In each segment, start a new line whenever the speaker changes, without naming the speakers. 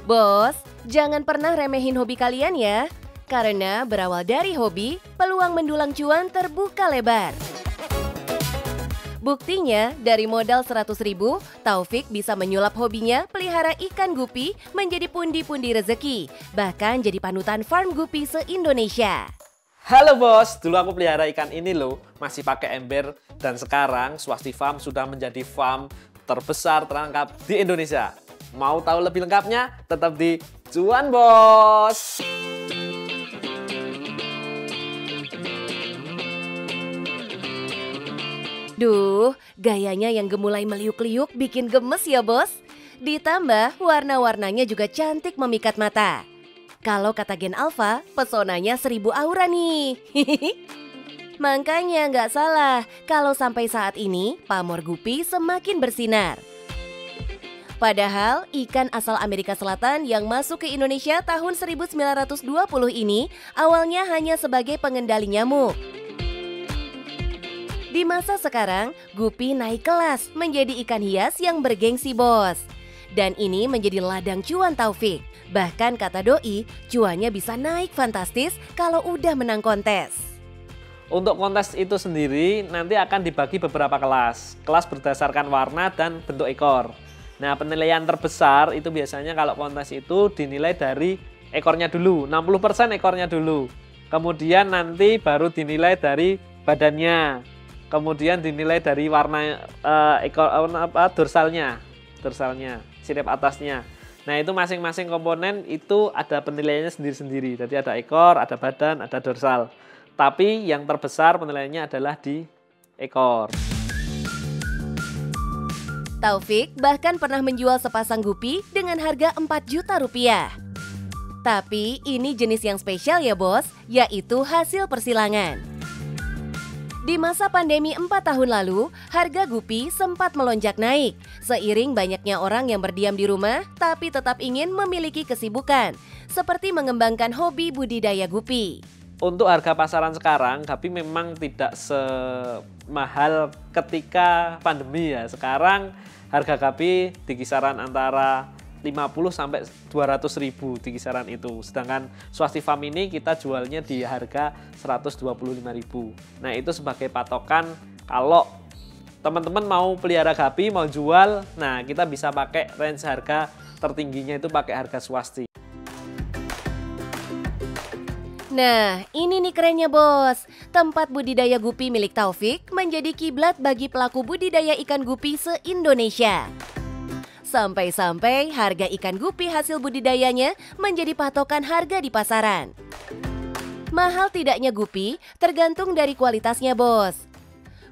Bos, jangan pernah remehin hobi kalian ya. Karena berawal dari hobi, peluang mendulang cuan terbuka lebar. Buktinya, dari modal 100.000, Taufik bisa menyulap hobinya pelihara ikan gupi menjadi pundi-pundi rezeki. Bahkan jadi panutan farm gupi se-Indonesia.
Halo bos, dulu aku pelihara ikan ini loh, masih pakai ember. Dan sekarang Swasti Farm sudah menjadi farm terbesar terangkap di Indonesia. Mau tahu lebih lengkapnya? Tetap di Cuan Bos!
Duh, gayanya yang gemulai meliuk-liuk bikin gemes ya bos. Ditambah warna-warnanya juga cantik memikat mata. Kalau kata Gen Alpha, pesonanya 1000 aura nih. Makanya nggak salah kalau sampai saat ini pamor gupi semakin bersinar. Padahal ikan asal Amerika Selatan yang masuk ke Indonesia tahun 1920 ini awalnya hanya sebagai pengendali nyamuk. Di masa sekarang, gupi naik kelas menjadi ikan hias yang bergengsi bos. Dan ini menjadi ladang cuan Taufik. Bahkan kata doi, cuannya bisa naik fantastis kalau udah menang kontes.
Untuk kontes itu sendiri nanti akan dibagi beberapa kelas. Kelas berdasarkan warna dan bentuk ekor. Nah, penilaian terbesar itu biasanya kalau kontes itu dinilai dari ekornya dulu, 60% ekornya dulu. Kemudian nanti baru dinilai dari badannya. Kemudian dinilai dari warna dorsalnya, sirip atasnya. Nah, itu masing-masing komponen itu ada penilaiannya sendiri-sendiri. Jadi ada ekor, ada badan, ada dorsal. Tapi yang terbesar penilaiannya adalah di ekor.
Taufik bahkan pernah menjual sepasang gupi dengan harga 4 juta rupiah. Tapi ini jenis yang spesial ya bos, yaitu hasil persilangan. Di masa pandemi 4 tahun lalu, harga gupi sempat melonjak naik. Seiring banyaknya orang yang berdiam di rumah tapi tetap ingin memiliki kesibukan, seperti mengembangkan hobi budidaya gupi.
Untuk harga pasaran sekarang, gupi memang tidak semahal ketika pandemi ya. Sekarang harga gupi di kisaran antara 50 sampai 200 ribu di kisaran itu. Sedangkan Swasti Farm ini kita jualnya di harga 125.000. Nah, itu sebagai patokan kalau teman-teman mau pelihara gupi, mau jual, nah kita bisa pakai range harga tertingginya itu pakai harga swasti.
Nah, ini nih kerennya bos. Tempat budidaya gupi milik Taufik menjadi kiblat bagi pelaku budidaya ikan gupi se-Indonesia. Sampai-sampai harga ikan gupi hasil budidayanya menjadi patokan harga di pasaran. Mahal tidaknya gupi tergantung dari kualitasnya bos.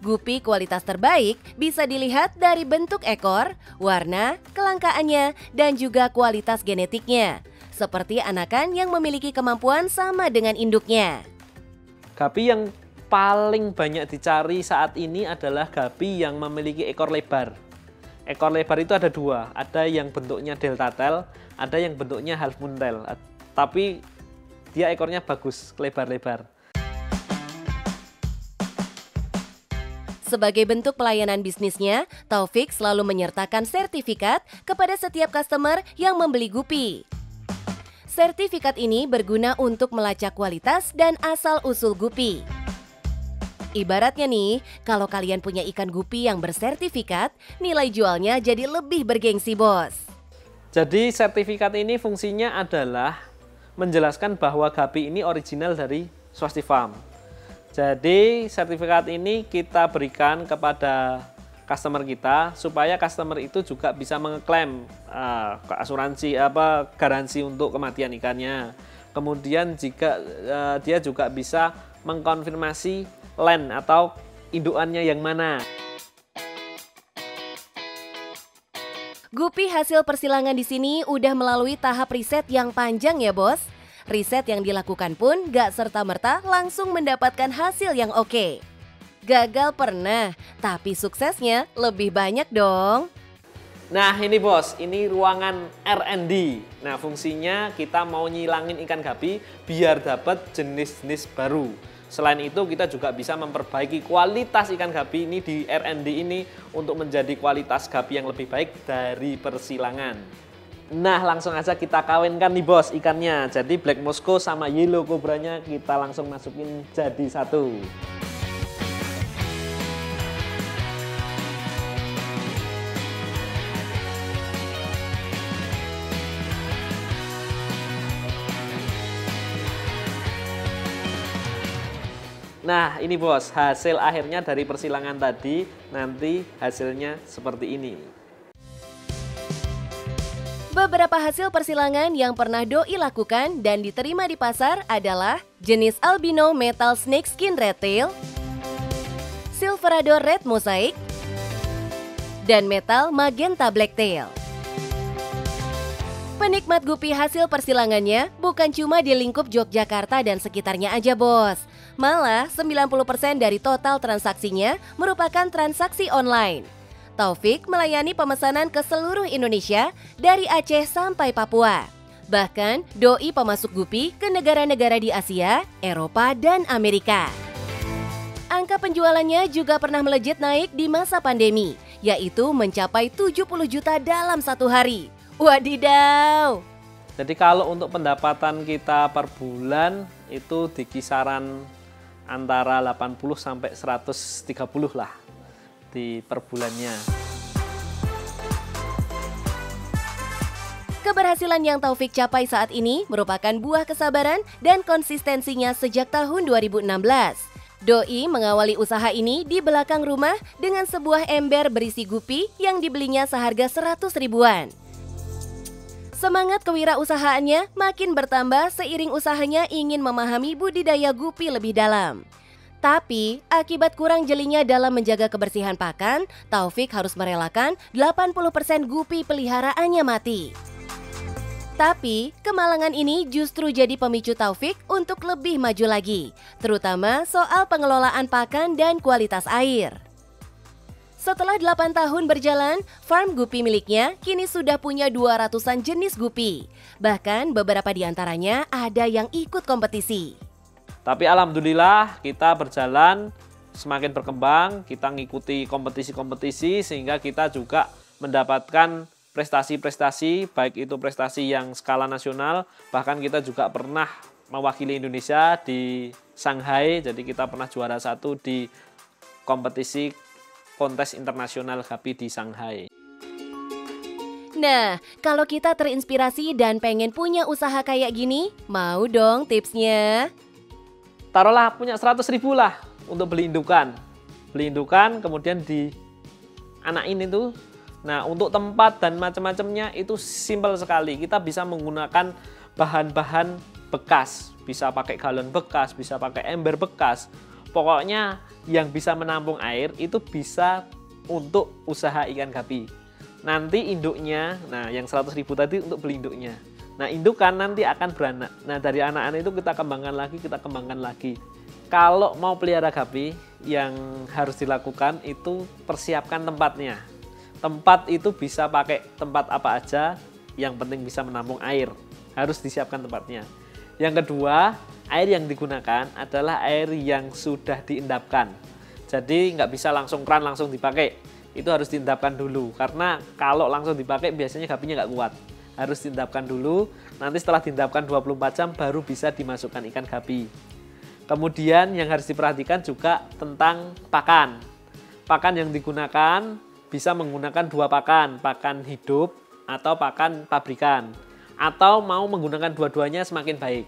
Gupi kualitas terbaik bisa dilihat dari bentuk ekor, warna, kelangkaannya, dan juga kualitas genetiknya. Seperti anakan yang memiliki kemampuan sama dengan induknya.
Gupi yang paling banyak dicari saat ini adalah gupi yang memiliki ekor lebar. Ekor lebar itu ada dua, ada yang bentuknya delta tail, ada yang bentuknya half moon tail. Tapi dia ekornya bagus, lebar-lebar.
Sebagai bentuk pelayanan bisnisnya, Taufik selalu menyertakan sertifikat kepada setiap customer yang membeli gupi. Sertifikat ini berguna untuk melacak kualitas dan asal-usul gupi. Ibaratnya nih, kalau kalian punya ikan gupi yang bersertifikat, nilai jualnya jadi lebih bergengsi bos.
Jadi sertifikat ini fungsinya adalah menjelaskan bahwa gupi ini original dari Swasti Farm. Jadi sertifikat ini kita berikan kepada customer kita supaya customer itu juga bisa mengeklaim asuransi garansi untuk kematian ikannya. Kemudian jika dia juga bisa mengkonfirmasi land atau indukannya yang mana.
Gupi hasil persilangan di sini udah melalui tahap riset yang panjang ya bos. Riset yang dilakukan pun gak serta-merta langsung mendapatkan hasil yang oke. Gagal pernah, tapi suksesnya lebih banyak dong.
Nah ini bos, ini ruangan R&D. Nah fungsinya kita mau nyilangin ikan gupi biar dapat jenis-jenis baru. Selain itu kita juga bisa memperbaiki kualitas ikan gupi ini di R&D ini untuk menjadi kualitas gupi yang lebih baik dari persilangan. Nah, langsung aja kita kawinkan nih bos ikannya. Jadi Black Moscow sama Yellow Cobra-nya kita langsung masukin jadi satu. Nah, ini bos, hasil akhirnya dari persilangan tadi, nanti hasilnya seperti ini.
Beberapa hasil persilangan yang pernah Doi lakukan dan diterima di pasar adalah jenis albino metal snake skin red tail, silverado red mosaic, dan metal magenta black tail. Penikmat gupi hasil persilangannya bukan cuma di lingkup Yogyakarta dan sekitarnya aja bos. Malah 90% dari total transaksinya merupakan transaksi online. Taufik melayani pemesanan ke seluruh Indonesia dari Aceh sampai Papua. Bahkan Doi pemasuk gupi ke negara-negara di Asia, Eropa, dan Amerika. Angka penjualannya juga pernah melejit naik di masa pandemi, yaitu mencapai 70 juta dalam satu hari. Wadidaw!
Jadi kalau untuk pendapatan kita per bulan itu di kisaran antara 80 sampai 130 lah di per bulannya.
Keberhasilan yang Taufik capai saat ini merupakan buah kesabaran dan konsistensinya sejak tahun 2016. Doi mengawali usaha ini di belakang rumah dengan sebuah ember berisi gupi yang dibelinya seharga 100 ribuan. Semangat kewirausahaannya makin bertambah seiring usahanya ingin memahami budidaya gupi lebih dalam. Tapi, akibat kurang jelinya dalam menjaga kebersihan pakan, Taufik harus merelakan 80% gupi peliharaannya mati. Tapi, kemalangan ini justru jadi pemicu Taufik untuk lebih maju lagi, terutama soal pengelolaan pakan dan kualitas air. Setelah 8 tahun berjalan, farm gupi miliknya kini sudah punya 200-an jenis gupi. Bahkan beberapa di antaranya ada yang ikut kompetisi.
Tapi alhamdulillah kita berjalan semakin berkembang, kita ngikuti kompetisi-kompetisi sehingga kita juga mendapatkan prestasi-prestasi, baik itu prestasi yang skala nasional, bahkan kita juga pernah mewakili Indonesia di Shanghai, jadi kita pernah juara 1 di kompetisi kontes internasional gupi di Shanghai.
Nah, kalau kita terinspirasi dan pengen punya usaha kayak gini, mau dong tipsnya?
Taruhlah punya 100 ribu lah untuk beli indukan. Beli indukan kemudian di anakin itu. Nah, untuk tempat dan macam-macamnya itu simpel sekali. Kita bisa menggunakan bahan-bahan bekas. Bisa pakai galon bekas, bisa pakai ember bekas. Pokoknya yang bisa menampung air itu bisa untuk usaha ikan gapi. Nanti induknya, nah yang 100 ribu tadi untuk beli induknya. Nah indukan nanti akan beranak. Nah dari anak-anak itu kita kembangkan lagi. Kalau mau pelihara gapi, yang harus dilakukan itu persiapkan tempatnya. Tempat itu bisa pakai tempat apa aja, yang penting bisa menampung air. Harus disiapkan tempatnya. Yang kedua, air yang digunakan adalah air yang sudah diendapkan. Jadi nggak bisa langsung keran langsung dipakai. Itu harus diendapkan dulu. Karena kalau langsung dipakai biasanya gapinya nggak kuat. Harus diendapkan dulu. Nanti setelah diendapkan 24 jam baru bisa dimasukkan ikan gapi. Kemudian yang harus diperhatikan juga tentang pakan. Pakan yang digunakan bisa menggunakan 2 pakan. Pakan hidup atau pakan pabrikan. Atau mau menggunakan dua-duanya semakin baik.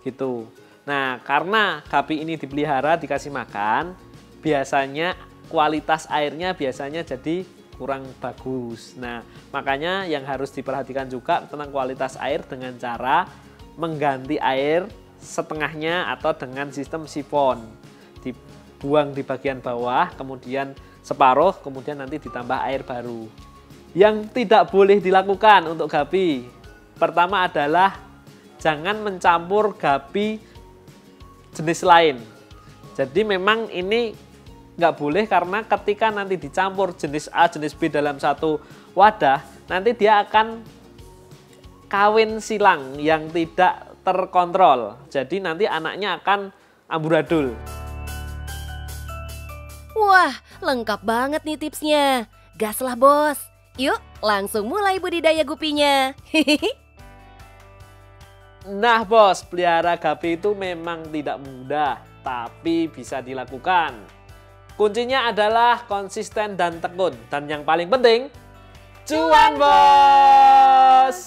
Gitu. Nah, karena gapi ini dipelihara, dikasih makan, biasanya kualitas airnya biasanya jadi kurang bagus. Nah, makanya yang harus diperhatikan juga tentang kualitas air dengan cara mengganti air setengahnya atau dengan sistem sifon. Dibuang di bagian bawah, kemudian separuh, kemudian nanti ditambah air baru. Yang tidak boleh dilakukan untuk gapi, pertama adalah jangan mencampur gapi jenis lain. Jadi memang ini nggak boleh karena ketika nanti dicampur jenis A, jenis B dalam satu wadah, nanti dia akan kawin silang yang tidak terkontrol. Jadi nanti anaknya akan amburadul.
Wah, lengkap banget nih tipsnya. Gas lah bos. Yuk, langsung mulai budidaya gupinya.
Nah bos, pelihara gupi itu memang tidak mudah, tapi bisa dilakukan. Kuncinya adalah konsisten dan tekun. Dan yang paling penting, cuan bos!